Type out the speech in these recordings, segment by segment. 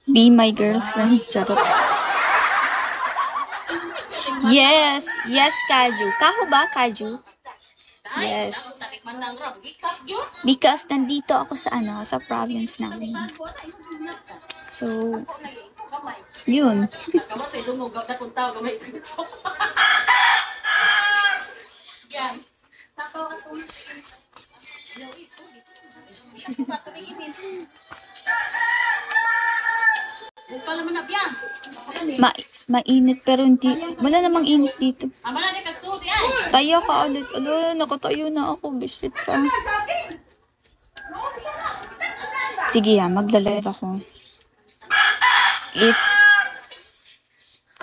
Be my girlfriend. Charot. Yes. Yes, Kaju. Kaho ba, Kaju? Yes. Because nandito ako sa sa province namin. So, yun. Mainit pero hindi. Wala namang init dito. Tayo ka ulit. Nakatayo na ako. Bisit ka. Sige magla-live ako.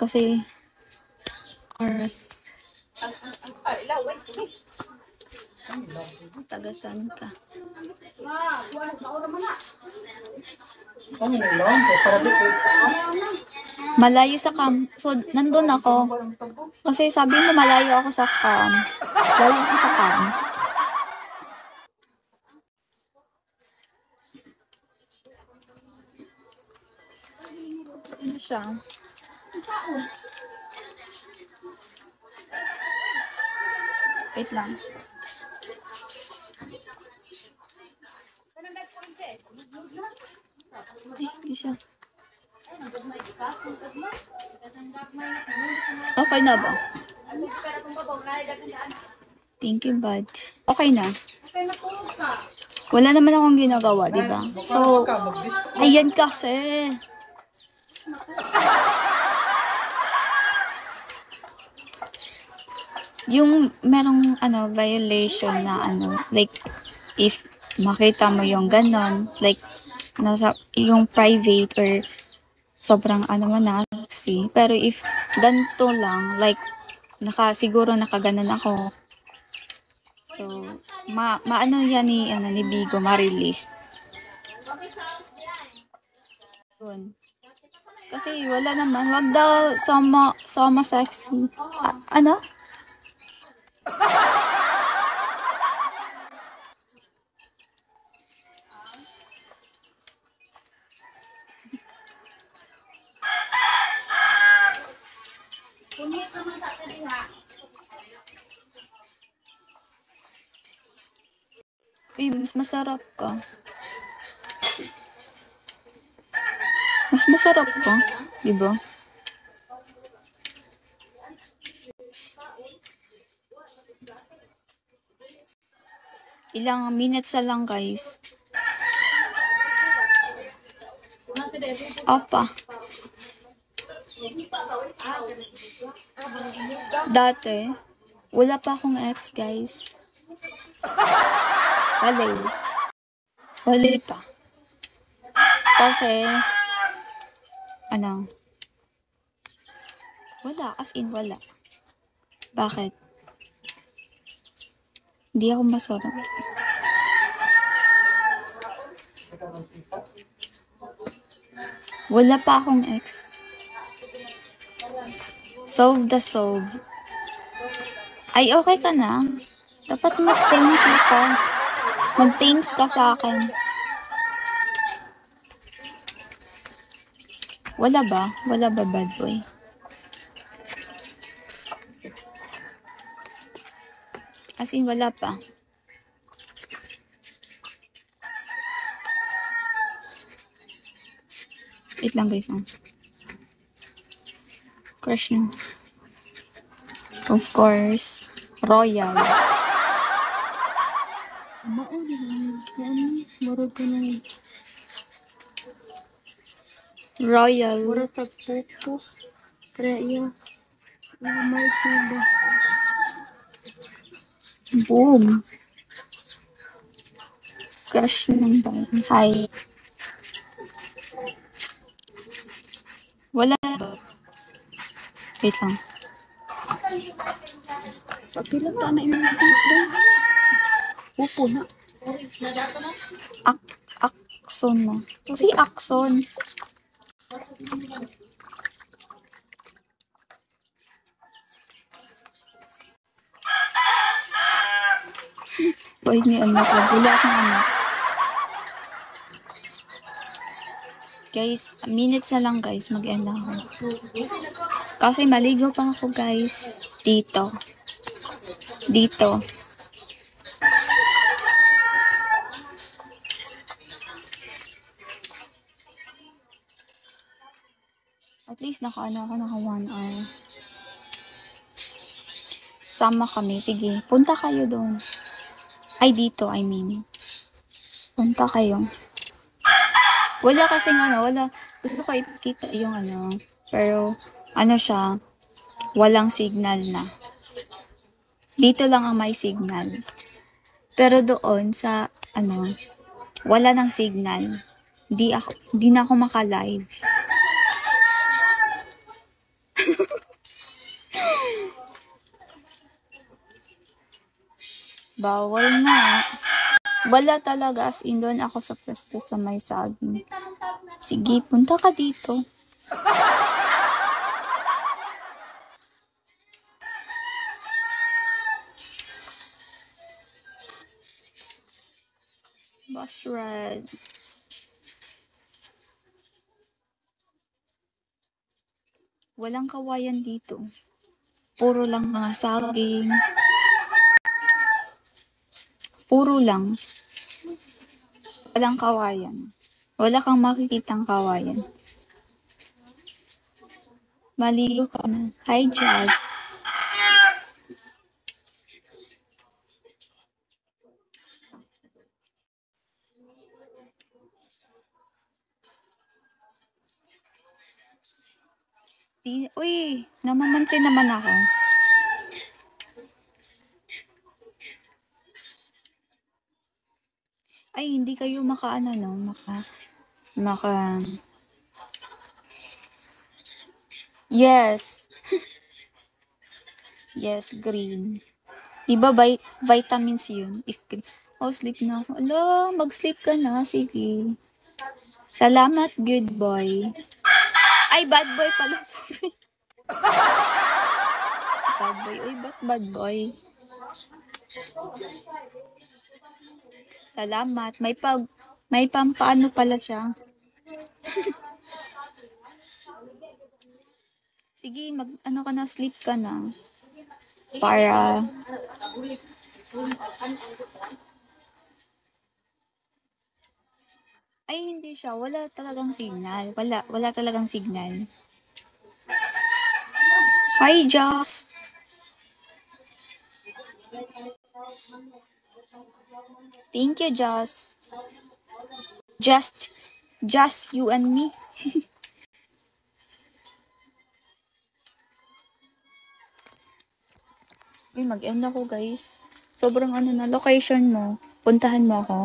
Kasi oras. Tagasan ka. Malayo sa So, nandun ako. Kasi sabi mo malayo ako sa Malayo ako sa Ano siya? Wait lang. Ay, hindi siya. Okay na ba? Thank you, bud. Okay na. Wala naman akong ginagawa, di ba? So, ayan kasi. Yung merong violation na like if makita mo yung ganon, like nasa yung private or sobrang pero if ganito lang, like siguro nakaganon ako, so yan ni Bigo ma-release yun. Kasi wala naman, wag daw sama sexy. Ano? Mas masarap ka. Mas masarap ka, di ba? Ilang minutes na lang, guys. Apa. Dati, wala pa akong ex, guys. Wala pa. Kasi, wala, as in wala. Bakit? Hindi ako masarap. Wala pa akong ex. Solve the solve. Ay, okay ka na. Dapat mag-thanks ka. Mag-thanks ka sa akin. Wala ba? Wala ba, bad boy? As in, wala pa. Wait lang, guys. Crush na. Of course, Royal. Royal. Boom. Crush ng ba? Hi. Wala ba? Wait lang. Papilang ta na yung upo na. Akson na. Si Akson. Boy, may anak. Wala akong anak. Guys, minutes na lang guys, mag-end na ako. Kasi maligo pa ako guys. Dito. Dito. At least naka 1 hour. Sama kami. Sige, punta kayo doon. Ay, dito, I mean. Punta kayo. Wala kasing wala. Gusto ko ipakita yung pero, siya, walang signal na. Dito lang ang may signal. Pero doon sa, wala ng signal. Di na ako maka-live. Bawal nga. Wala talaga, as in doon ako sa pwesto sa may saging. Sige, punta ka dito. Bus red. Walang kawayan dito. Puro lang mga saging. Puro lang. Walang kawayan. Wala kang makikitang kawayan. Maligo ka na. Hi, Jazz. Uy, namamansin naman ako. Ay, hindi kayo Yes. Yes, green. Diba vitamins yun? If green. Oh, sleep na ako. Ala, mag-sleep ka na. Sige. Salamat, good boy. Ay, bad boy pala. Sorry. Bad boy. Uy, ba't bad boy? Salamat. May pampaano pala siya. Sige, ka na, sleep ka na. Para ay hindi siya, wala talagang signal. Wala talagang signal. Hi, Joss. Thank you, Joss. Just you and me. Uy, mag-end ako, guys. Sobrang na, location mo. Puntahan mo ako.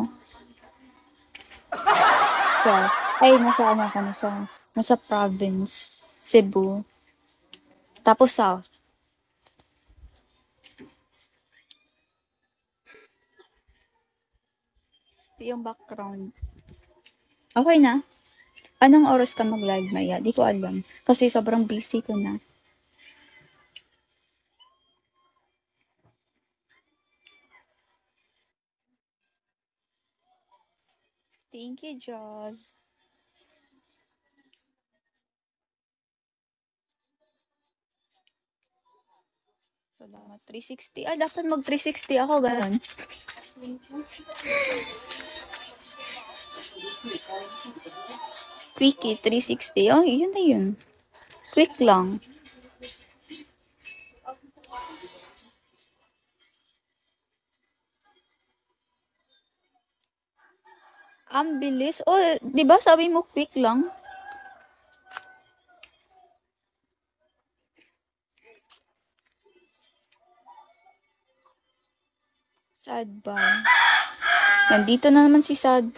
Yes. Ay, nasa province. Cebu. Tapos south. Yung background. Okay na? Anong oras ka mag-live, Maya? Di ko alam. Kasi sobrang busy ko na. Thank you, Joss. Salamat. 360. Ah, dapat mag 360 ako, ganun. Quickie, 360. Oh, yun na yun. Quick lang. Ang bilis. Oh, di ba sabi mo quick lang? Sad ba? Nandito na naman si Sad.